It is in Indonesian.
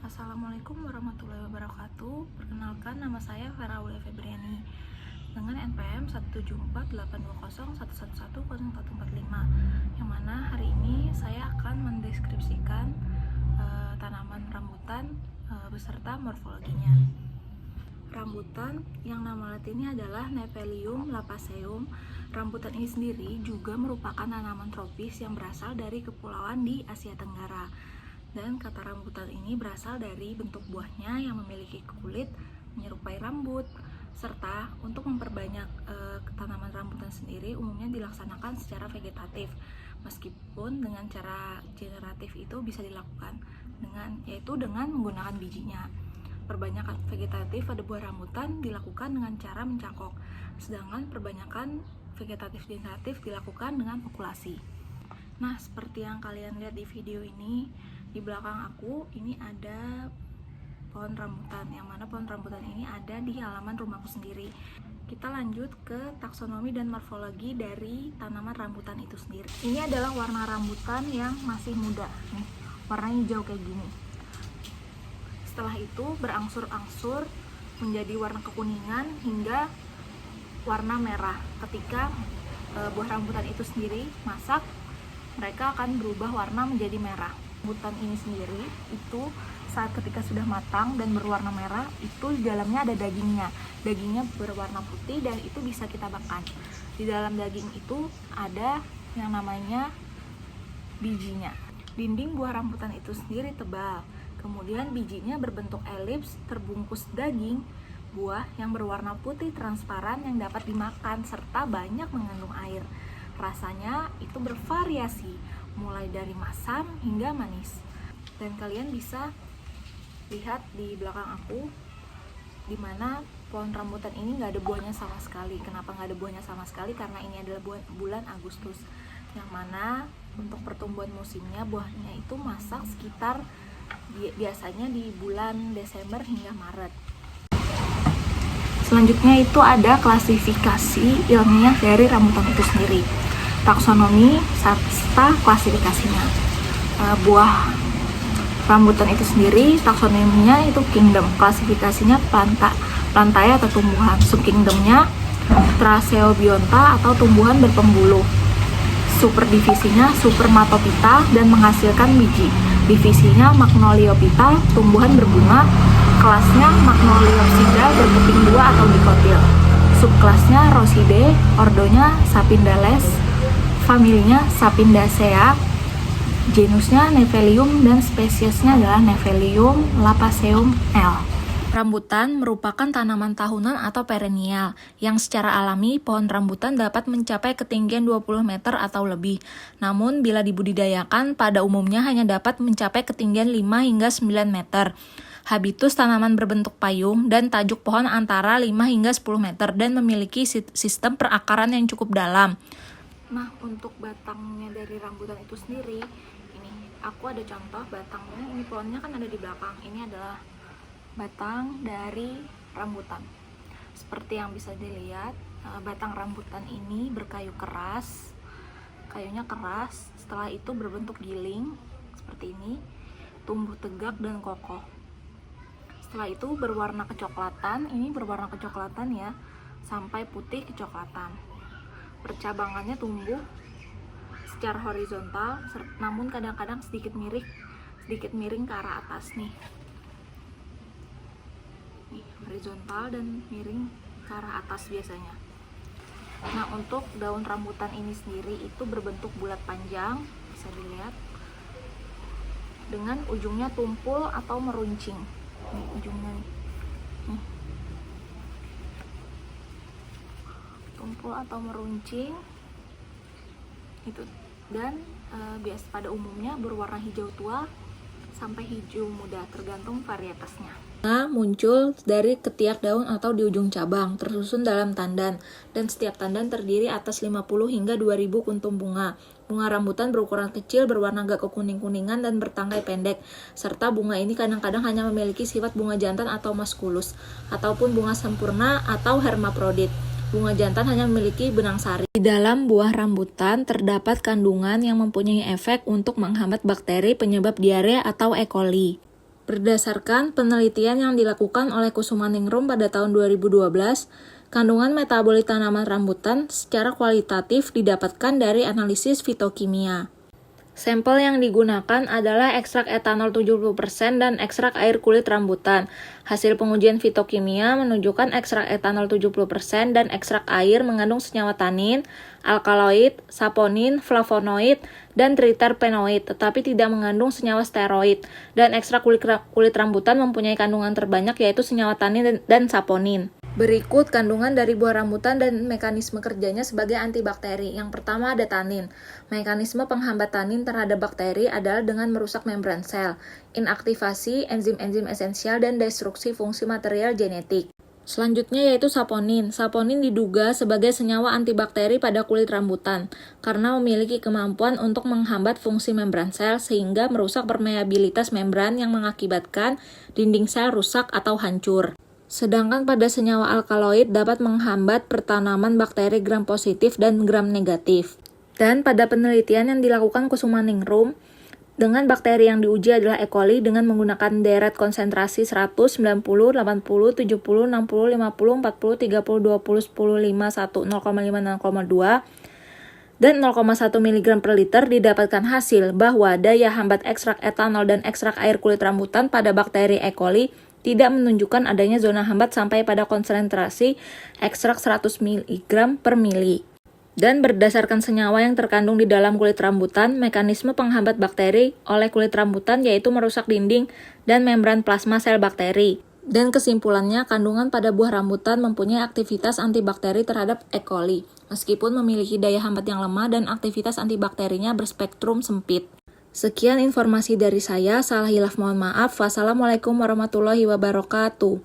Assalamualaikum warahmatullahi wabarakatuh. Perkenalkan, nama saya Vera Aulia Febriani dengan NPM 1748201111045, yang mana hari ini saya akan mendeskripsikan tanaman rambutan beserta morfologinya. Rambutan yang nama latinnya adalah Nephelium lapaceum. Rambutan ini sendiri juga merupakan tanaman tropis yang berasal dari kepulauan di Asia Tenggara. Dan kata rambutan ini berasal dari bentuk buahnya yang memiliki kulit menyerupai rambut. Serta untuk memperbanyak tanaman rambutan sendiri umumnya dilaksanakan secara vegetatif, meskipun dengan cara generatif itu bisa dilakukan yaitu dengan menggunakan bijinya. Perbanyakan vegetatif pada buah rambutan dilakukan dengan cara mencangkok, sedangkan perbanyakan vegetatif generatif dilakukan dengan okulasi. Nah, seperti yang kalian lihat di video ini, di belakang aku ini ada pohon rambutan, yang mana pohon rambutan ini ada di halaman rumahku sendiri. Kita lanjut ke taksonomi dan morfologi dari tanaman rambutan itu sendiri. Ini adalah warna rambutan yang masih muda, nih, warnanya hijau kayak gini. Setelah itu berangsur-angsur menjadi warna kekuningan hingga warna merah. Ketika buah rambutan itu sendiri masak, mereka akan berubah warna menjadi merah. Rambutan ini sendiri itu saat ketika sudah matang dan berwarna merah, itu di dalamnya ada dagingnya. Dagingnya berwarna putih dan itu bisa kita makan. Di dalam daging itu ada yang namanya bijinya. Dinding buah rambutan itu sendiri tebal. Kemudian bijinya berbentuk elips terbungkus daging buah yang berwarna putih transparan yang dapat dimakan serta banyak mengandung air. Rasanya itu bervariasi, mulai dari masam hingga manis. Dan kalian bisa lihat di belakang aku, dimana pohon rambutan ini nggak ada buahnya sama sekali. Kenapa nggak ada buahnya sama sekali? Karena ini adalah bulan Agustus, yang mana untuk pertumbuhan musimnya buahnya itu masak sekitar biasanya di bulan Desember hingga Maret. Selanjutnya itu ada klasifikasi ilmiah dari rambutan itu sendiri, taksonomi serta klasifikasinya. Buah rambutan itu sendiri taksonominya itu kingdom, klasifikasinya plantae atau tumbuhan, subkingdomnya Tracheobionta atau tumbuhan berpembuluh, superdivisinya Supermatophyta dan menghasilkan biji, divisinya Magnoliophyta, tumbuhan berbunga, kelasnya Magnoliopsida berkeping dua atau dikotil, subkelasnya Rosidae, ordonya Sapindales, familinya Sapindaceae, genusnya Nephelium, dan spesiesnya adalah Nephelium lapaceum L. Rambutan merupakan tanaman tahunan atau perennial, yang secara alami pohon rambutan dapat mencapai ketinggian 20 meter atau lebih. Namun bila dibudidayakan pada umumnya hanya dapat mencapai ketinggian 5 hingga 9 meter. Habitus tanaman berbentuk payung dan tajuk pohon antara 5 hingga 10 meter dan memiliki sistem perakaran yang cukup dalam. Nah, untuk batangnya dari rambutan itu sendiri, ini aku ada contoh batangnya. Ini pohonnya kan ada di belakang. Ini adalah batang dari rambutan. Seperti yang bisa dilihat, batang rambutan ini berkayu keras. Kayunya keras, setelah itu berbentuk giling seperti ini, tumbuh tegak dan kokoh. Setelah itu berwarna kecoklatan, ini berwarna kecoklatan ya, sampai putih kecoklatan. Percabangannya tumbuh secara horizontal, namun kadang-kadang sedikit miring ke arah atas nih. Horizontal dan miring ke arah atas biasanya. Nah, untuk daun rambutan ini sendiri itu berbentuk bulat panjang, bisa dilihat, dengan ujungnya tumpul atau meruncing. Nih ujungnya nih. Tumpul atau meruncing itu, dan biasa pada umumnya berwarna hijau tua sampai hijau muda tergantung varietasnya. Muncul dari ketiak daun atau di ujung cabang, tersusun dalam tandan, dan setiap tandan terdiri atas 50 hingga 2000 kuntum bunga. Bunga rambutan berukuran kecil, berwarna agak kekuning-kuningan dan bertangkai pendek, serta bunga ini kadang-kadang hanya memiliki sifat bunga jantan atau maskulus, ataupun bunga sempurna atau hermaprodit. Bunga jantan hanya memiliki benang sari. Di dalam buah rambutan terdapat kandungan yang mempunyai efek untuk menghambat bakteri penyebab diare atau E. coli. Berdasarkan penelitian yang dilakukan oleh Kusumaningrum pada tahun 2012, kandungan metabolit tanaman rambutan secara kualitatif didapatkan dari analisis fitokimia. Sampel yang digunakan adalah ekstrak etanol 70% dan ekstrak air kulit rambutan. Hasil pengujian fitokimia menunjukkan ekstrak etanol 70% dan ekstrak air mengandung senyawa tanin, alkaloid, saponin, flavonoid, dan triterpenoid, tetapi tidak mengandung senyawa steroid. Dan ekstrak kulit rambutan mempunyai kandungan terbanyak yaitu senyawa tanin dan saponin. Berikut kandungan dari buah rambutan dan mekanisme kerjanya sebagai antibakteri. Yang pertama ada tanin. Mekanisme penghambat tanin terhadap bakteri adalah dengan merusak membran sel, inaktivasi enzim-enzim esensial, dan destruksi fungsi material genetik. Selanjutnya yaitu saponin. Saponin diduga sebagai senyawa antibakteri pada kulit rambutan karena memiliki kemampuan untuk menghambat fungsi membran sel sehingga merusak permeabilitas membran yang mengakibatkan dinding sel rusak atau hancur. Sedangkan pada senyawa alkaloid dapat menghambat pertanaman bakteri gram positif dan gram negatif. Dan pada penelitian yang dilakukan Kusumaningrum, dengan bakteri yang diuji adalah E. coli dengan menggunakan deret konsentrasi 100, 90, 80, 70, 60, 50, 40, 30, 20, 10, 5, 1, 0,5, 0,2, dan 0,1 mg per liter didapatkan hasil bahwa daya hambat ekstrak etanol dan ekstrak air kulit rambutan pada bakteri E. coli tidak menunjukkan adanya zona hambat sampai pada konsentrasi ekstrak 100 mg per mili. Dan berdasarkan senyawa yang terkandung di dalam kulit rambutan, mekanisme penghambat bakteri oleh kulit rambutan yaitu merusak dinding dan membran plasma sel bakteri. Dan kesimpulannya, kandungan pada buah rambutan mempunyai aktivitas antibakteri terhadap E. coli, meskipun memiliki daya hambat yang lemah dan aktivitas antibakterinya berspektrum sempit. Sekian informasi dari saya, salah hilaf mohon maaf. Wassalamualaikum warahmatullahi wabarakatuh.